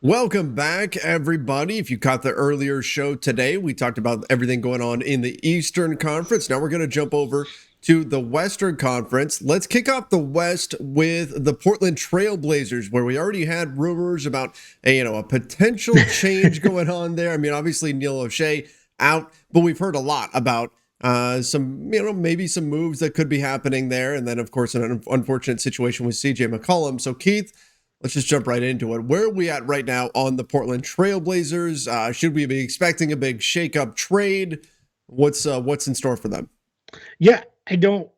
Welcome back, everybody. If you caught the earlier show today, we talked about everything going on in the Eastern Conference. Now we're going to jump over to the Western Conference. Let's kick off the West with the Portland Trailblazers, where we already had rumors about a potential change going on there. I mean, obviously Neil O'Shea out, but we've heard a lot about maybe some moves that could be happening there, and then of course an unfortunate situation with CJ McCollum. So Keith, let's just jump right into it. Where are we at right now on the Portland Trailblazers? Should we be expecting a big shakeup trade? What's in store for them? Yeah, I don't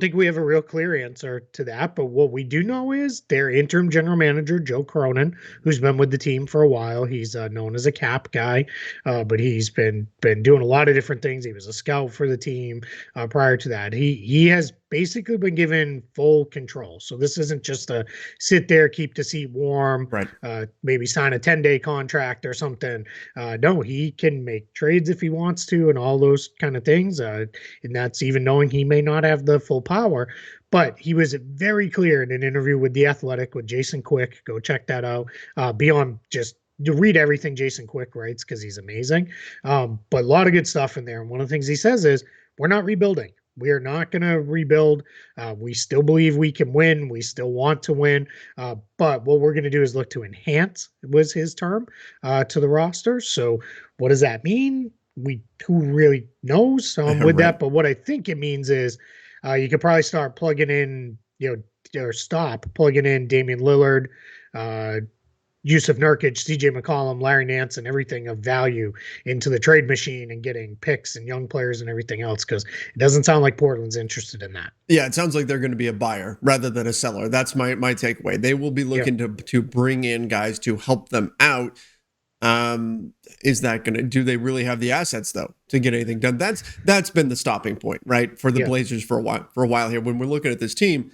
think we have a real clear answer to that, but what we do know is their interim general manager, Joe Cronin, who's been with the team for a while. He's known as a cap guy, but he's been doing a lot of different things. He was a scout for the team prior to that. He has basically been given full control. So this isn't just a sit there, keep the seat warm, Right. maybe sign a 10-day contract or something. No, he can make trades if he wants to and all those kind of things. And that's even knowing he may not have the full power. But he was very clear in an interview with The Athletic with Jason Quick. Go check that out. Beyond just to read everything Jason Quick writes because he's amazing. But a lot of good stuff in there. And one of the things he says is, we're not rebuilding. We are not going to rebuild. We still believe we can win. We still want to win. But what we're going to do is look to enhance, was his term, to the roster. So what does that mean? Who really knows with Right. that? But what I think it means is you could probably start plugging in, or stop plugging in Damien Lillard, Yusuf Nurkic, CJ McCollum, Larry Nance, and everything of value into the trade machine and getting picks and young players and everything else, because it doesn't sound like Portland's interested in that. Yeah, it sounds like they're going to be a buyer rather than a seller. That's my takeaway. They will be looking to bring in guys to help them out. Is that going to, do they really have the assets though to get anything done? That's been the stopping point, right? For the Blazers for a while here. When we're looking at this team,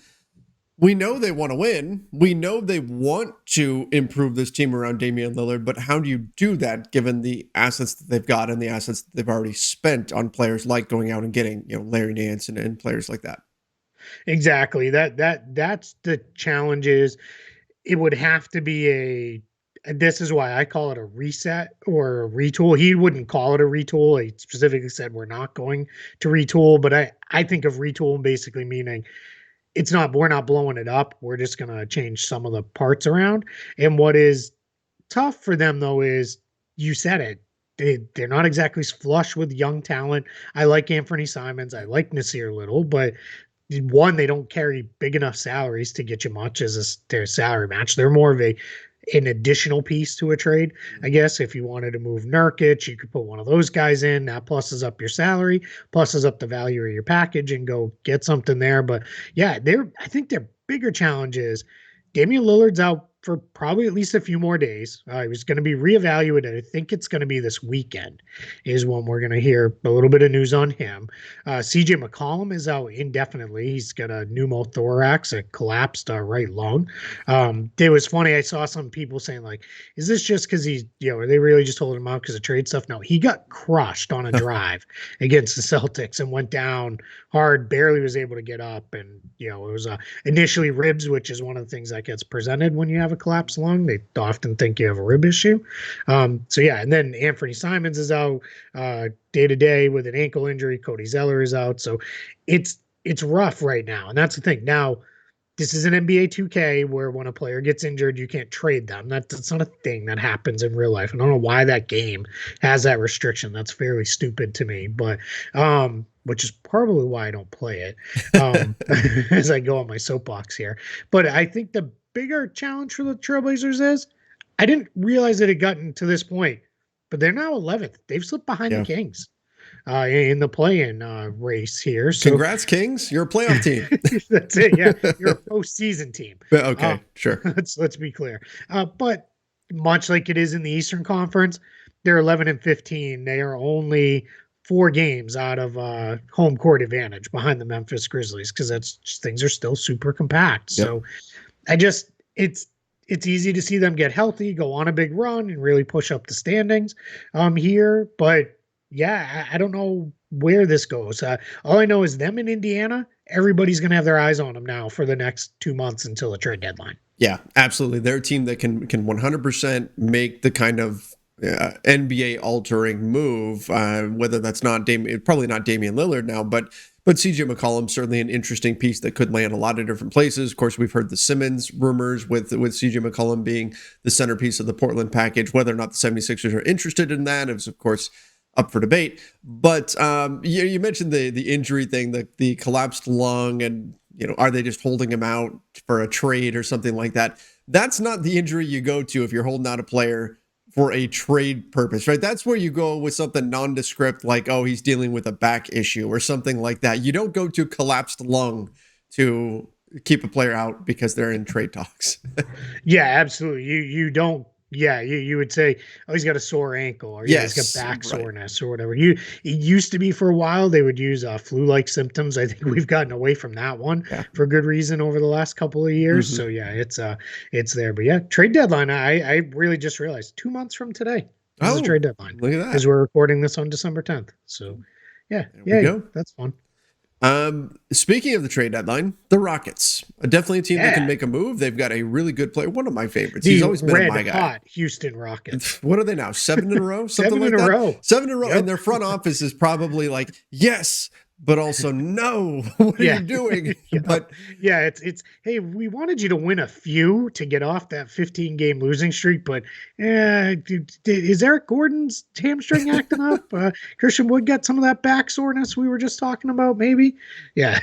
we know they want to win. We know they want to improve this team around Damian Lillard, but how do you do that given the assets that they've got and the assets that they've already spent on players like going out and getting, Larry Nance and players like that? Exactly. That's the challenge. Is it would have to be this is why I call it a reset or a retool. He wouldn't call it a retool. He specifically said we're not going to retool, but I think of retool basically meaning we're not blowing it up. We're just going to change some of the parts around. And what is tough for them though is, you said it, they're not exactly flush with young talent. I like Anthony Simons. I like Nasir Little, but one, they don't carry big enough salaries to get you much as their salary match. They're more of an additional piece to a trade. I guess if you wanted to move Nurkic, you could put one of those guys in. That pluses up your salary, pluses up the value of your package, and go get something there. But yeah, I think their bigger challenge is Damian Lillard's out for probably at least a few more days. He was going to be reevaluated. I think it's going to be this weekend is when we're going to hear a little bit of news on him. CJ McCollum is out indefinitely. He's got a pneumothorax, a collapsed right lung. It was funny. I saw some people saying like, is this just because he's, are they really just holding him out because of trade stuff? No, he got crushed on a drive against the Celtics and went down hard, barely was able to get up. And, it was initially ribs, which is one of the things that gets presented when you have a collapsed lung. They often think you have a rib issue. And then Anthony Simons is out day to day with an ankle injury. Cody Zeller is out. So it's rough right now. And that's the thing. Now, this is an NBA 2K where when a player gets injured, you can't trade them. That's not a thing that happens in real life. I don't know why that game has that restriction. That's fairly stupid to me, but which is probably why I don't play it as I go on my soapbox here. But I think the bigger challenge for the Trailblazers is, I didn't realize it had gotten to this point, but they're now 11th. They've slipped behind the Kings in the play-in race here. So, congrats, Kings! You're a playoff team. That's it. Yeah, you're a postseason team. Okay, sure. Let's be clear. But much like it is in the Eastern Conference, they're 11-15. They are only 4 games out of home court advantage behind the Memphis Grizzlies, because things are still super compact. Yep. So it's easy to see them get healthy, go on a big run, and really push up the standings here. But yeah, I don't know where this goes. All I know is them in Indiana, everybody's going to have their eyes on him now for the next 2 months until the trade deadline. Yeah, absolutely. They're a team that can 100% make the kind of NBA altering move, whether that's not probably not Damian Lillard now, but CJ McCollum, certainly an interesting piece that could land a lot of different places. Of course, we've heard the Simmons rumors with CJ McCollum being the centerpiece of the Portland package. Whether or not the 76ers are interested in that is, of course, up for debate. But you mentioned the injury thing, the collapsed lung, and are they just holding him out for a trade or something like that? That's not the injury you go to if you're holding out a player for a trade purpose, right? That's where you go with something nondescript like, oh, he's dealing with a back issue or something like that. You don't go to collapsed lung to keep a player out because they're in trade talks. Yeah, absolutely. You don't. Yeah, you would say, oh, he's got a sore ankle, or yeah, he's got back soreness, or whatever. It used to be for a while they would use flu-like symptoms. I think we've gotten away from that one for good reason over the last couple of years. Mm-hmm. So yeah, it's there. But yeah, trade deadline. I really just realized 2 months from today is the trade deadline. Look at that, because we're recording this on December 10th. So yeah, that's fun. Speaking of the trade deadline, the Rockets, definitely a team that can make a move. They've got a really good player. One of my favorites. He's always been my guy. Hot Houston Rockets. What are they now? 7 in a row? Something like that? 7 in a row. Yep. And their front office is probably like, yes, but also no. What are you doing? But yeah, it's hey, we wanted you to win a few to get off that 15-game losing streak, but is Eric Gordon's hamstring acting up? Christian Wood got some of that back soreness we were just talking about, maybe. Yeah.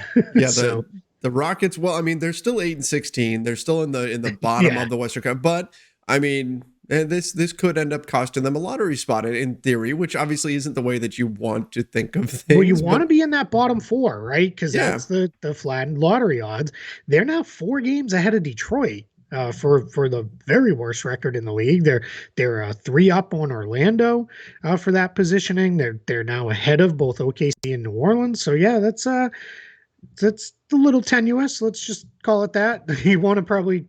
So the Rockets, well, I mean, they're still 8-16. They're still in the bottom of the Western Conference, but I mean, and this could end up costing them a lottery spot in theory, which obviously isn't the way that you want to think of things. Well, you want to be in that bottom 4, right? Because that's the flattened lottery odds. They're now 4 games ahead of Detroit for the very worst record in the league. They're 3 up on Orlando for that positioning. They're now ahead of both OKC and New Orleans. So yeah, that's a little tenuous. Let's just call it that. You want to probably,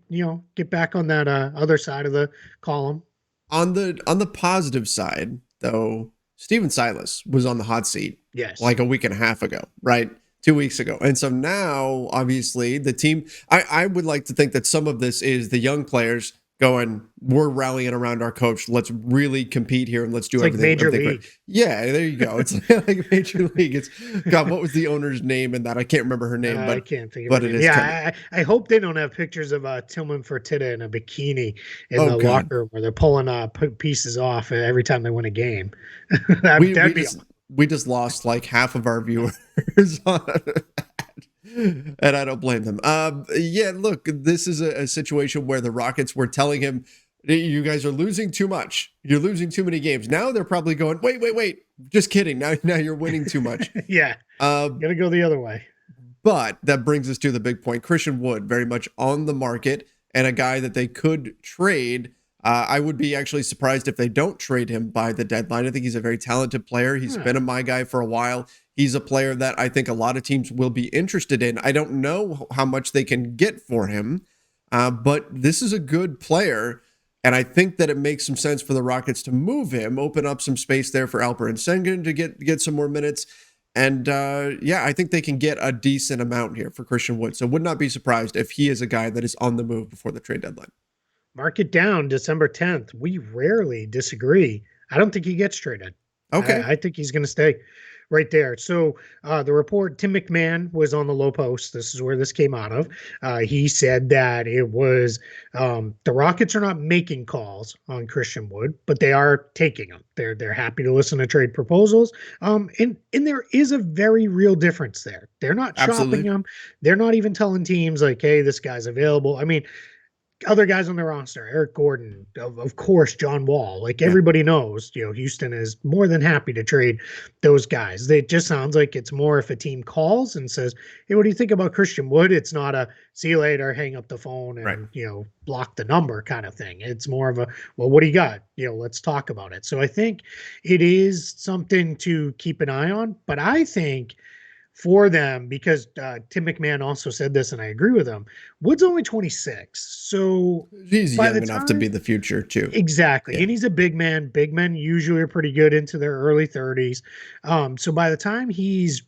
get back on that other side of the column. On the positive side, though, Steven Silas was on the hot seat like a week and a half ago, right? 2 weeks ago. And so now, obviously, the team, I would like to think that some of this is the young players going, we're rallying around our coach. Let's really compete here and let's do everything. Like Major League. Yeah, there you go. It's like Major League. It's God. What was the owner's name in that? I can't remember her name, but I can't think of it. Is. Yeah, I hope they don't have pictures of Tillman Fertitta in a bikini in the locker room where they're pulling pieces off every time they win a game. We just lost like half of our viewers on it. And I don't blame them. Look, this is a situation where the Rockets were telling him, you guys are losing too much. You're losing too many games. Now they're probably going, wait. Just kidding. Now you're winning too much. Gotta go the other way. But that brings us to the big point. Christian Wood, very much on the market and a guy that they could trade. I would be actually surprised if they don't trade him by the deadline. I think he's a very talented player. He's been a my guy for a while. He's a player that I think a lot of teams will be interested in. I don't know how much they can get for him, but this is a good player, and I think that it makes some sense for the Rockets to move him, open up some space there for Alperen Sengun to get some more minutes. And I think they can get a decent amount here for Christian Wood. So would not be surprised if he is a guy that is on the move before the trade deadline. Mark it down, December 10th. We rarely disagree. I don't think he gets traded. Okay. I think he's going to stay right there. So the report, Tim McMahon was on the low post. This is where this came out of. He said that it was the Rockets are not making calls on Christian Wood, but they are taking them. They're happy to listen to trade proposals. And there is a very real difference there. They're not shopping them. They're not even telling teams like, hey, this guy's available. I mean, other guys on the roster, Eric Gordon, of course, John Wall, like everybody knows, Houston is more than happy to trade those guys. It just sounds like it's more if a team calls and says, hey, what do you think about Christian Wood? It's not a see you later, hang up the phone and, block the number kind of thing. It's more of a, well, what do you got? Let's talk about it. So I think it is something to keep an eye on, but I think for them, because Tim McMahon also said this, and I agree with him, Wood's only 26. So he's young enough to be the future, too. Exactly. Yeah. And he's a big man. Big men usually are pretty good into their early 30s. So by the time he's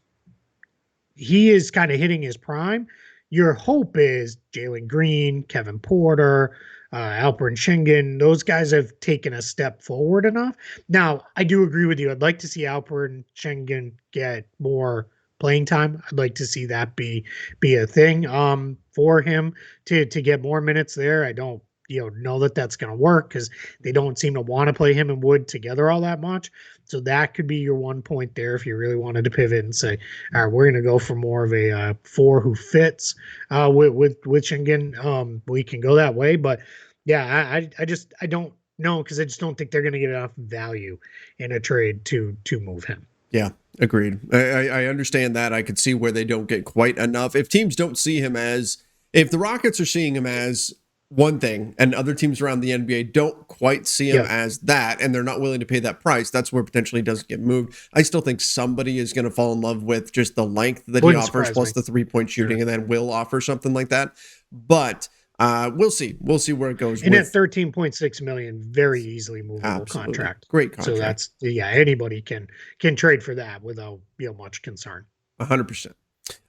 he is kind of hitting his prime. Your hope is Jalen Green, Kevin Porter, Alperen Schengen. Those guys have taken a step forward enough. Now, I do agree with you. I'd like to see Alperen Schengen get more playing time. I'd like to see that be a thing for him to get more minutes there. I don't know that that's going to work because they don't seem to want to play him and Wood together all that much. So that could be your one point there if you really wanted to pivot and say, all right, we're going to go for more of a 4 who fits with Schengen. We can go that way, but yeah, I don't know because I just don't think they're going to get enough value in a trade to move him. Yeah, agreed. I understand that. I could see where they don't get quite enough. If teams don't see him as, if the Rockets are seeing him as one thing and other teams around the NBA don't quite see him as that, and they're not willing to pay that price, that's where potentially he doesn't get moved. I still think somebody is going to fall in love with just the length that he offers plus the 3-point shooting, and then will offer something like that. But we'll see. We'll see where it goes. And at $13.6 million, very easily movable contract. Great contract. So that's anybody can trade for that without much concern. 100%.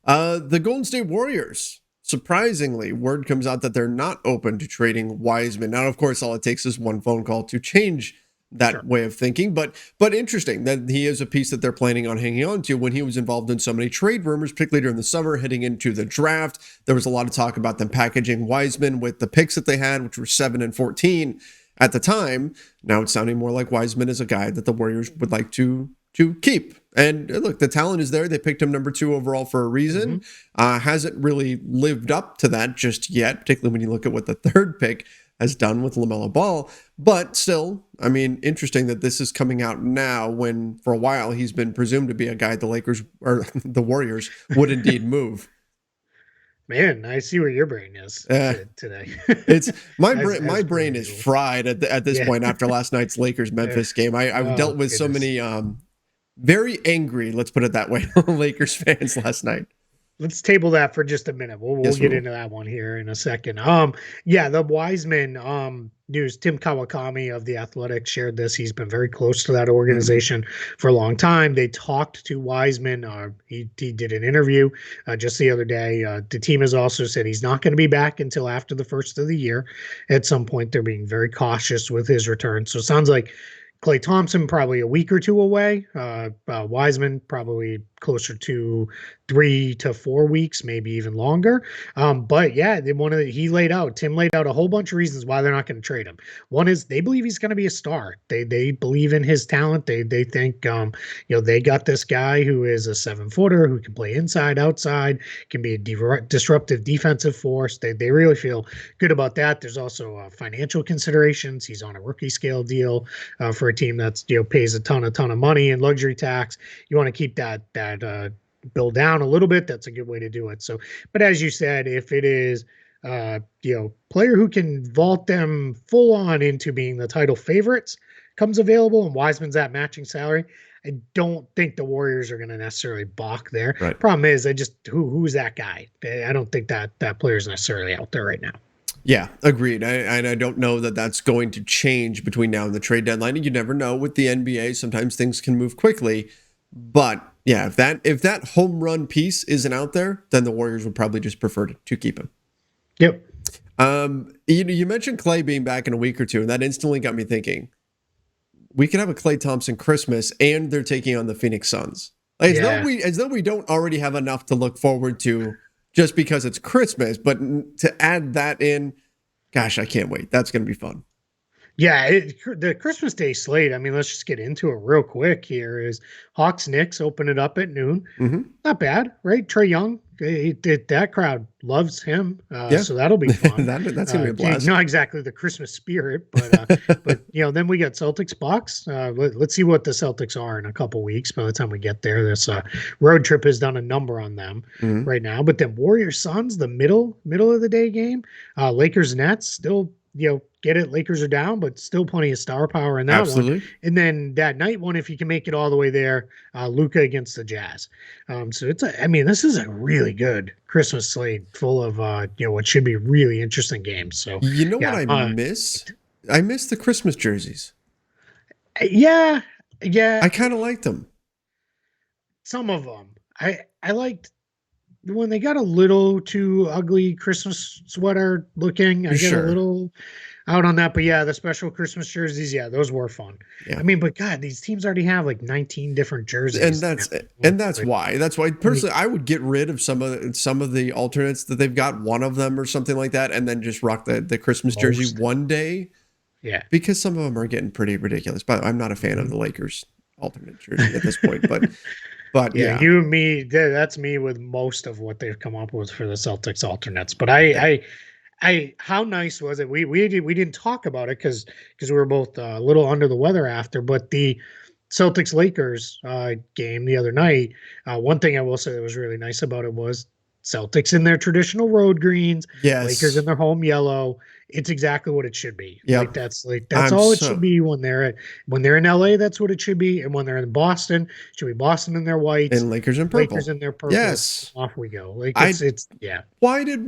The Golden State Warriors. Surprisingly, word comes out that they're not open to trading Wiseman. Now, of course, all it takes is one phone call to change that way of thinking. But interesting that he is a piece that they're planning on hanging on to when he was involved in so many trade rumors, particularly during the summer, heading into the draft. There was a lot of talk about them packaging Wiseman with the picks that they had, which were 7 and 14 at the time. Now it's sounding more like Wiseman is a guy that the Warriors would like to keep. And look, the talent is there. They picked him number 2 overall for a reason. Hasn't really lived up to that just yet, particularly when you look at what the 3rd pick has done with LaMelo Ball. But still, I mean, interesting that this is coming out now when for a while he's been presumed to be a guy the Lakers or the Warriors would indeed move. Man, I see where your brain is today. It's my brain is fried at this point after last night's Lakers Memphis game. I've dealt with so many very angry, let's put it that way, Lakers fans last night. Let's table that for just a minute. We'll get into that one here in a second. The Wiseman news. Tim Kawakami of The Athletic shared this. He's been very close to that organization for a long time. They talked to Wiseman. He did an interview just the other day. The team has also said he's not going to be back until after the first of the year. At some point, they're being very cautious with his return. So it sounds like Klay Thompson probably a week or 2 away. Wiseman probably closer to 3 to 4 weeks, maybe even longer. But yeah, Tim laid out a whole bunch of reasons why they're not going to trade him. One is they believe he's going to be a star. They believe in his talent. They think they got this guy who is a 7-footer who can play inside, outside, can be a disruptive defensive force. They really feel good about that. There's also financial considerations. He's on a rookie scale deal for a team that's pays a ton of money in luxury tax. You want to keep that bill down a little bit. That's a good way to do it. So, but as you said, if it is player who can vault them full on into being the title favorites comes available and Wiseman's at matching salary, I don't think the Warriors are going to necessarily balk there. Right. Problem is, who's that guy? I don't think that player is necessarily out there right now. Yeah, agreed. I don't know that that's going to change between now and the trade deadline. You never know with the NBA. Sometimes things can move quickly. But yeah, if that home run piece isn't out there, then the Warriors would probably just prefer to keep him. Yep. You mentioned Klay being back in a week or two, and that instantly got me thinking we could have a Klay Thompson Christmas, and they're taking on the Phoenix Suns. As though we don't already have enough to look forward to just because it's Christmas, but to add that in, gosh, I can't wait. That's going to be fun. Yeah, the Christmas Day slate, I mean, let's just get into it real quick here, is Hawks-Knicks open it up at noon. Not bad, right? Trae Young, that crowd loves him, so that'll be fun. That's going to be a blast. Not exactly the Christmas spirit, but then we got Celtics-Bucks. Let's see what the Celtics are in a couple weeks by the time we get there. This road trip has done a number on them right now. But then Warriors-Suns, the middle of the day game. Lakers-Nets, still, get it. Lakers are down, but still plenty of star power in that one. And then that night one, if you can make it all the way there, Luka against the Jazz. So this is a really good Christmas slate full of, what should be really interesting games. So what I missed? I missed the Christmas jerseys. Yeah. I kind of liked them. Some of them. I liked when they got a little too ugly Christmas sweater looking, I get a Sure. little out on that. But yeah, the special Christmas jerseys, yeah, those were fun. Yeah. I mean, but God, these teams already have like 19 different And jerseys now. that's why. That's why personally I would get rid of some of the alternates that they've got, one of them or something like that, and then just rock the Christmas jersey Most. one day. Yeah. Because some of them are getting pretty ridiculous. But I'm not a fan of Mhm. the Lakers alternate jersey at this point. But Yeah, yeah. you and me, that's me with most of what they've come up with for the Celtics alternates. But Yeah. how nice was it? We didn't talk about it because we were both a little under the weather after. But the Celtics Lakers game the other night, one thing I will say that was really nice about it was Celtics in their traditional road greens, Lakers in Yes. their home yellow. It's exactly what it should be. Yep. Like that's I'm all it should so be when they're in LA. That's what it should be, and when they're in Boston, it should be Boston in their whites, and Lakers in Lakers purple. in their purple. Yes. Off we go. Like I it's yeah. why did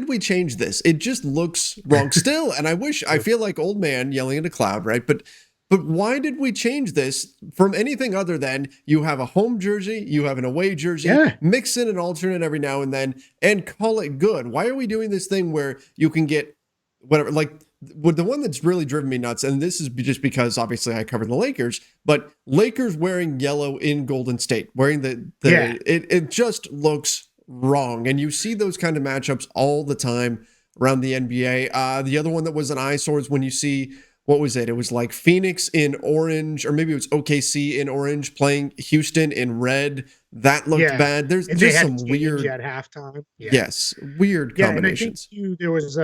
we change this? It just looks wrong still. And I feel like old man yelling at a cloud, right? But why did we change this from anything other than you have a home jersey, you have an away jersey, Yeah. mix in an alternate every now and then, and call it good? Why are we doing this thing where you can get whatever? Like, with the one that's really driven me nuts, and this is just because obviously I cover the Lakers, but Lakers wearing yellow in Golden State, wearing Yeah. it just looks wrong. And you see those kind of matchups all the time around the NBA. The other one that was an eyesore is when you see, what was it? It was like Phoenix in orange, or maybe it was OKC in orange playing Houston in red. That looked Yeah. bad. There's And they just had some change weird, at halftime. Yeah. yes, weird Yeah, and I think combinations. there was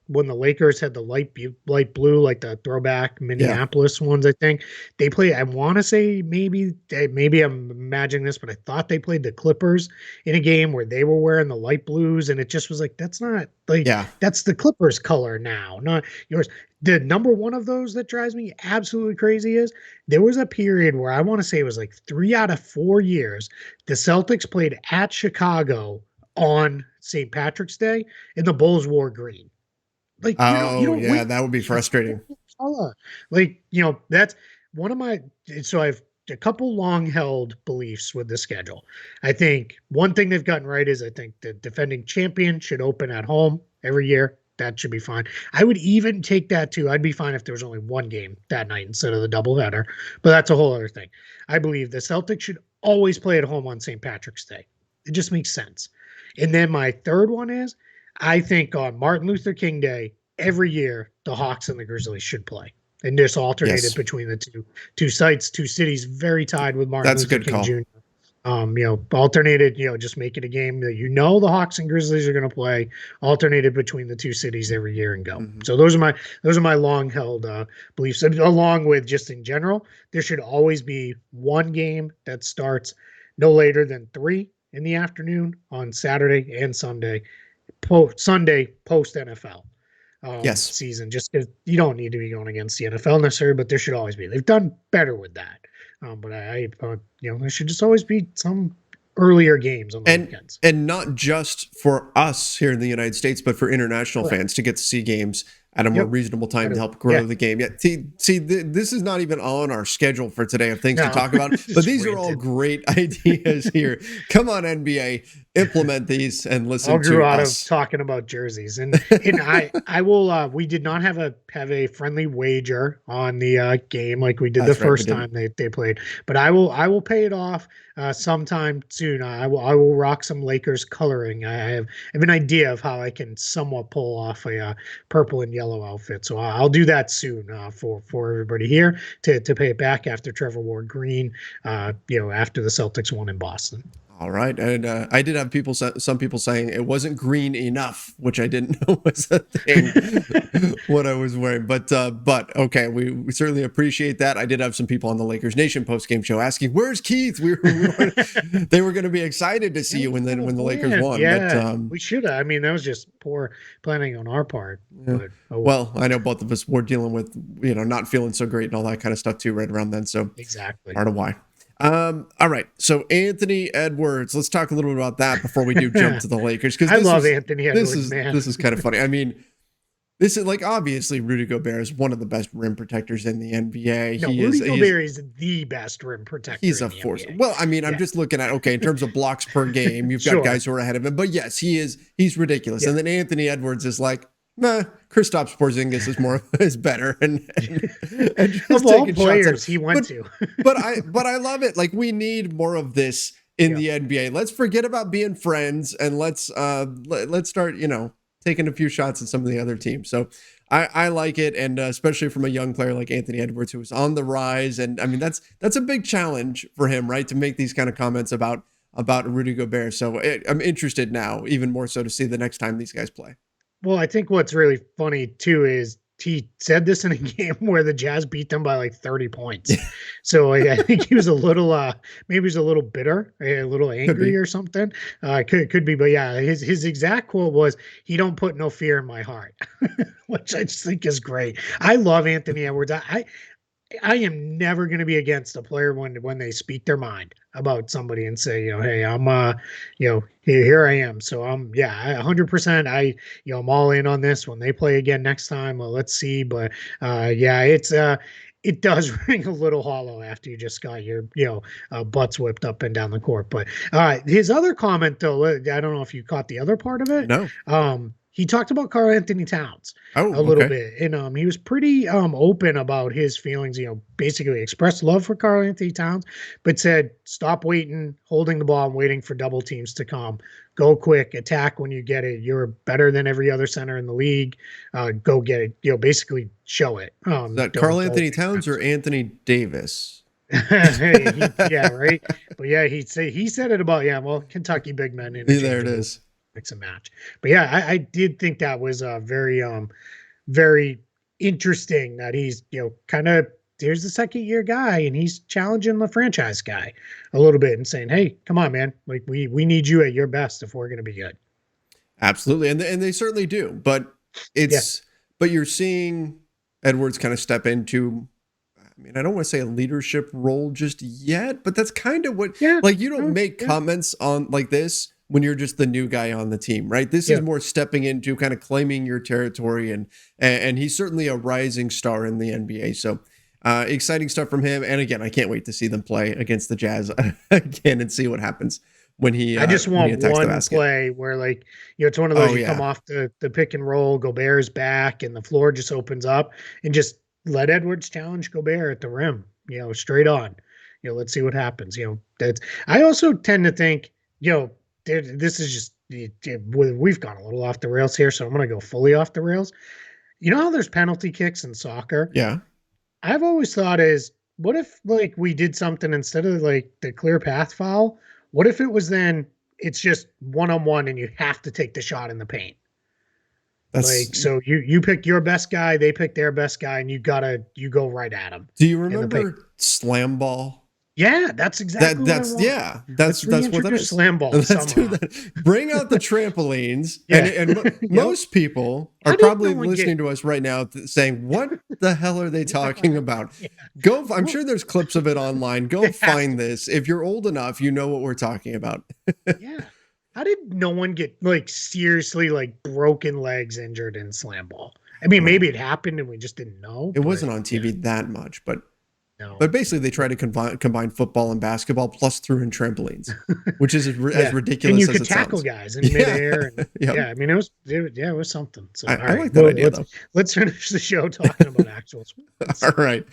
when the Lakers had the light blue, like the throwback Yeah. Minneapolis ones. I think they played. I want to say maybe I'm imagining this, but I thought they played the Clippers in a game where they were wearing the light blues, and it just was like that's not like Yeah. that's the Clippers color now, not yours. The number one of those that drives me absolutely crazy is there was a period where I want to say it was like 3 out of 4 years the Celtics played at Chicago on St. Patrick's Day, and the Bulls wore green. Like you Oh, don't yeah, win that would be frustrating. color. Like that's one of my. So I've a couple long held beliefs with the schedule. I think one thing they've gotten right is I think the defending champion should open at home every year. That should be fine. I would even take that too. I'd be fine if there was only one game that night instead of the doubleheader, but that's a whole other thing. I believe the Celtics should always play at home on St. Patrick's Day. It just makes sense. And then my third one is I think on Martin Luther King Day, every year the Hawks and the Grizzlies should play. And just alternated Yes. between the two sites, two cities very tied with Martin That's a Luther good King call. Jr. Alternated, just make it a game that the Hawks and Grizzlies are going to play, alternated between the two cities every year and go. Mhm. So those are my long held beliefs. And along with just in general, there should always be one game that starts no later than 3 in the afternoon on Saturday and Sunday, Sunday post NFL Yes. season, just because you don't need to be going against the NFL necessarily, but there should always be. They've done better with that. But there should just always be some earlier games on the weekends. And not just for us here in the United States, but for international Correct. fans to get to see games at a more reasonable time to help grow the game. Yeah, this is not even on our schedule for today of things to talk about, but these are all great ideas here. Come on, NBA, implement these and listen All grew to out us. of talking about jerseys, and I will. We did not have a friendly wager on the game like we did That's the right, we first didn't. time they played, but I will pay it off sometime soon. I will rock some Lakers coloring. I have an idea of how I can somewhat pull off a purple and yellow outfit, so I'll do that soon for everybody here to pay it back after Trevor wore green. After the Celtics won in Boston. All right, and I did have some people saying it wasn't green enough, which I didn't know was a thing. What I was wearing, but okay, we certainly appreciate that. I did have some people on the Lakers Nation post game show asking, "Where's Keith?" They were going to be excited to see you when the Lakers won. Yeah, but, we should have. I mean, that was just poor planning on our part. Yeah. But, well, I know both of us were dealing with not feeling so great and all that kind of stuff too right around then. So exactly. part of why. All right. So Anthony Edwards, let's talk a little bit about that before we do jump to the Lakers. I love Anthony Edwards, man. This is kind of funny. I mean, this is like, obviously Rudy Gobert is one of the best rim protectors in the NBA. No, Rudy Gobert is the best rim protector He's in a the force. NBA. Well, I mean, I'm just looking at, okay, in terms of blocks per game, you've got Sure. guys who are ahead of him. But yes, he's ridiculous. Yeah. And then Anthony Edwards is like, nah, Kristaps Porzingis is better. And just Of all taking players shots he went to. but I love it. Like, we need more of this in the NBA. Let's forget about being friends and let's start, taking a few shots at some of the other teams. So I like it, and especially from a young player like Anthony Edwards, who is on the rise. And I mean, that's a big challenge for him, right, to make these kind of comments about Rudy Gobert. So I'm interested now, even more so, to see the next time these guys play. Well, I think what's really funny too is he said this in a game where the Jazz beat them by like 30 points. So I think he was a little, maybe he's a little bitter, a little angry or something. Could be, but yeah, his exact quote was, "He don't put no fear in my heart," which I just think is great. I love Anthony Edwards. I am never going to be against a player when they speak their mind about somebody and say, hey, I'm, here I am. So 100%. I'm all in on this when they play again next time. Well, let's see. But it does ring a little hollow after you just got your, butts whipped up and down the court. But his other comment, though, I don't know if you caught the other part of it. No. He talked about Karl-Anthony Towns a little bit, and he was pretty open about his feelings. Basically expressed love for Karl-Anthony Towns, but said, "Stop holding the ball and waiting for double teams to come. Go quick, attack when you get it. You're better than every other center in the league. Go get it. Basically show it." Is that Karl-Anthony Towns or Anthony Davis? Yeah, right. But yeah, he said it about Kentucky big men. There it is. Mix and match. But yeah, I did think that was very very interesting that he's kind of, there's the second year guy and he's challenging the franchise guy a little bit and saying, hey, come on, man, like we need you at your best if we're going to be good. Absolutely. And they certainly do, but but you're seeing Edwards kind of step into, I mean, I don't want to say a leadership role just yet, but that's kind of what, like, you don't make comments on like this when you're just the new guy on the team, right? This is more stepping into kind of claiming your territory, and he's certainly a rising star in the NBA. So exciting stuff from him. And again, I can't wait to see them play against the Jazz again and see what happens when he. I just want one play where, like, it's one of those you come off the pick and roll, Gobert's back, and the floor just opens up, and just let Edwards challenge Gobert at the rim, straight on. Let's see what happens. I also tend to think, this is just, we've gone a little off the rails here, so I'm going to go fully off the rails. You know how there's penalty kicks in soccer? Yeah. I've always thought what if, like, we did something instead of like the clear path foul? What if it was then it's just one-on-one and you have to take the shot in the paint? So you pick your best guy, they pick their best guy, and you go right at them. Do you remember slam ball? Yeah, that's exactly that's what that is. Slam ball. Let's do that. Bring out the trampolines, and most people are probably listening to us right now saying, "What the hell are they talking about?" Go. I'm sure there's clips of it online. Go find this. If you're old enough, you know what we're talking about. Yeah. How did no one get, like, seriously, like, broken legs injured in slam ball? I mean, maybe it happened and we just didn't know. It wasn't on TV that much, but. No. But basically, they try to combine football and basketball, plus threw in trampolines, which is as ridiculous and you as could it tackle sounds. guys in midair. And, I mean, it was something. So I like that idea, though. Let's finish the show talking about actual sports. All right.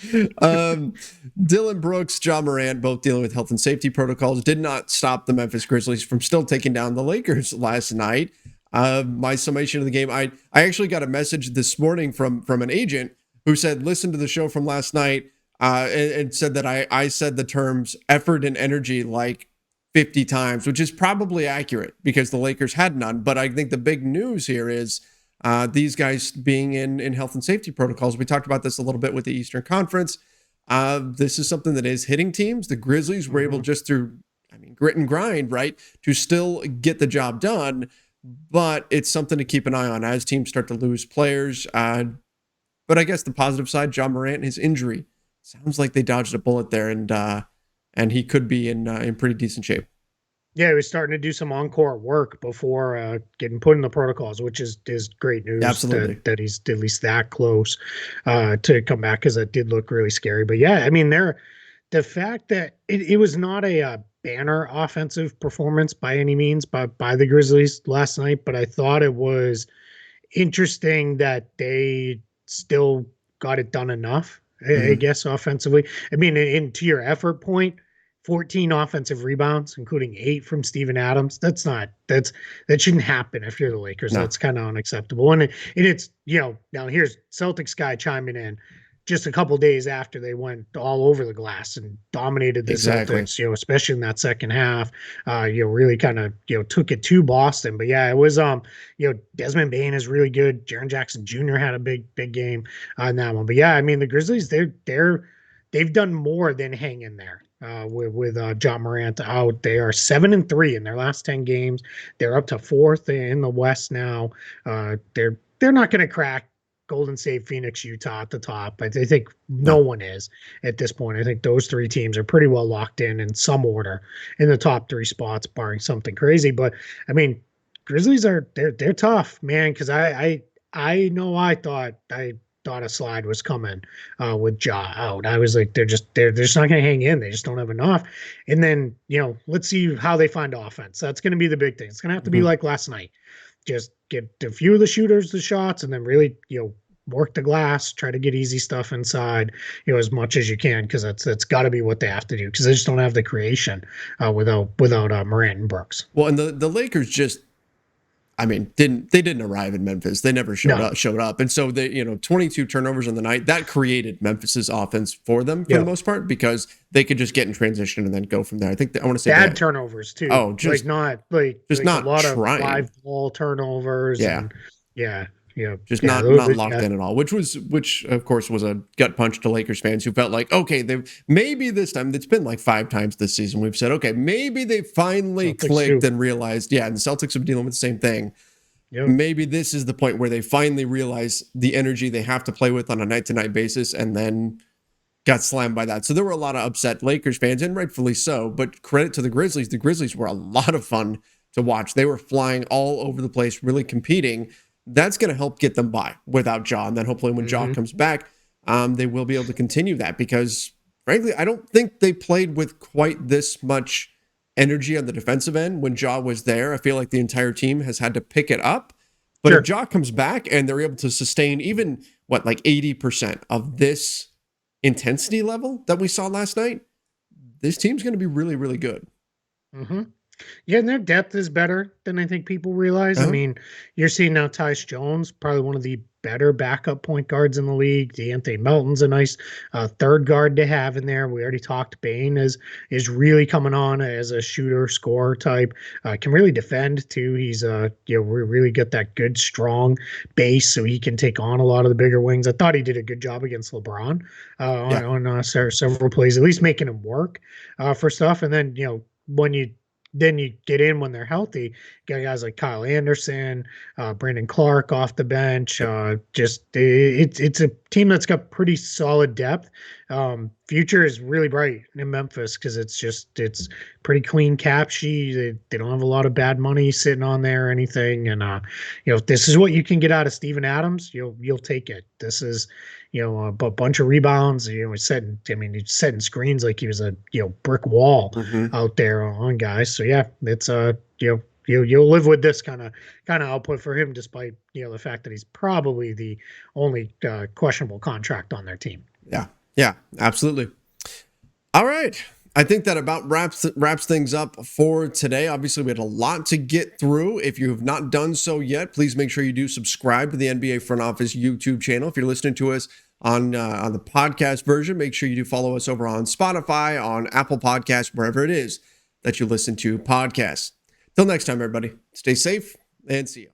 Dillon Brooks, Ja Morant, both dealing with health and safety protocols, did not stop the Memphis Grizzlies from still taking down the Lakers last night. My summation of the game, I actually got a message this morning from an agent who said, listen to the show from last night. And said that I said the terms effort and energy like 50 times, which is probably accurate because the Lakers had none. But I think the big news here is these guys being in health and safety protocols. We talked about this a little bit with the Eastern Conference. This is something that is hitting teams. The Grizzlies were able, just through, grit and grind, right, to still get the job done. But it's something to keep an eye on as teams start to lose players. But I guess the positive side, Ja Morant and his injury. Sounds like they dodged a bullet there, and he could be in pretty decent shape. Yeah, he was starting to do some encore work before getting put in the protocols, which is great news Absolutely. that he's at least that close to come back, because that did look really scary. But yeah, I mean, the fact that it was not a banner offensive performance by any means by the Grizzlies last night, but I thought it was interesting that they still got it done enough, I Hmm. guess, offensively. I mean, to your effort point, 14 offensive rebounds, including 8 from Steven Adams. That shouldn't happen if you're the Lakers. No, That's kind of unacceptable. And it's, now here's Celtics guy chiming in just a couple days after they went all over the glass and dominated the exactly. Celtics, especially in that second half. Really kind of, took it to Boston. But yeah, it was Desmond Bane is really good. Jaren Jackson Jr. had a big game on that one. But yeah, I mean, the Grizzlies, they've done more than hang in there. With John Morant out, they are 7-3 in their last 10 games. They're up to 4th in the West now. They're not going to crack Golden State, Phoenix, Utah at the top. I think no No. one is at this point. I think those 3 teams are pretty well locked in some order in the top 3 spots, barring something crazy. But I mean, Grizzlies they're tough, man. Because I know I thought a slide was coming with Ja out. I was like, they're just not going to hang in. They just don't have enough. And then let's see how they find offense. That's going to be the big thing. It's going to have to be Hmm. like last night. Just get a few of the shooters the shots, and then really work the glass. Try to get easy stuff inside as much as you can, because that's got to be what they have to do, because they just don't have the creation without Morant and Brooks. Well, and the Lakers just, I mean, didn't arrive in Memphis. They never showed No. up. And so they, 22 turnovers on the night, that created Memphis's offense for them for the Yeah. most part, because they could just get in transition and then go from there. I think I want to say Bad that. turnovers too. Oh, Like not like just a not lot of trying. live ball turnovers, Yeah. and yeah, Just yeah, not locked yeah. in at all, which of course was a gut punch to Lakers fans who felt like, okay, they maybe this time, it's been like 5 times this season we've said, okay, maybe they finally Celtics clicked too. and realized, yeah, and the Celtics have been dealing with the same thing. Yep. Maybe this is the point where they finally realize the energy they have to play with on a night-to-night basis, and then got slammed by that. So there were a lot of upset Lakers fans, and rightfully so, but credit to the Grizzlies. The Grizzlies were a lot of fun to watch. They were flying all over the place, really competing. That's going to help get them by without Ja. And then hopefully when Ja Hmm. comes back, they will be able to continue that, because frankly, I don't think they played with quite this much energy on the defensive end when Ja was there. I feel like the entire team has had to pick it up. But if Sure. Ja comes back and they're able to sustain even like 80% of this intensity level that we saw last night, this team's going to be really, really good. Hmm. Yeah, and their depth is better than I think people realize. I Uh-huh. mean, you're seeing now Tyus Jones, probably one of the better backup point guards in the league. DeAnthony Melton's a nice third guard to have in there. We already talked. Bane is really coming on as a shooter, scorer type. Can really defend too. He's we really got that good, strong base, so he can take on a lot of the bigger wings. I thought he did a good job against LeBron Yeah. on several plays, at least making him work for stuff. And then when you get in when they're healthy, got guys like Kyle Anderson, Brandon Clark off the bench. Yep. It's a team that's got pretty solid depth. Future is really bright in Memphis, because it's pretty clean cap sheet. They don't have a lot of bad money sitting on there or anything. And if this is what you can get out of Steven Adams, you'll take it. This is a bunch of rebounds. He's he's setting screens like he was a brick wall Mm-hmm. out there on guys. So yeah, it's you'll live with this kind of output for him, despite the fact that he's probably the only questionable contract on their team. Yeah. Yeah. Absolutely. All right. I think that about wraps things up for today. Obviously, we had a lot to get through. If you have not done so yet, please make sure you do subscribe to the NBA Front Office YouTube channel. If you're listening to us on the podcast version, make sure you do follow us over on Spotify, on Apple Podcasts, wherever it is that you listen to podcasts. Till next time, everybody, stay safe and see you.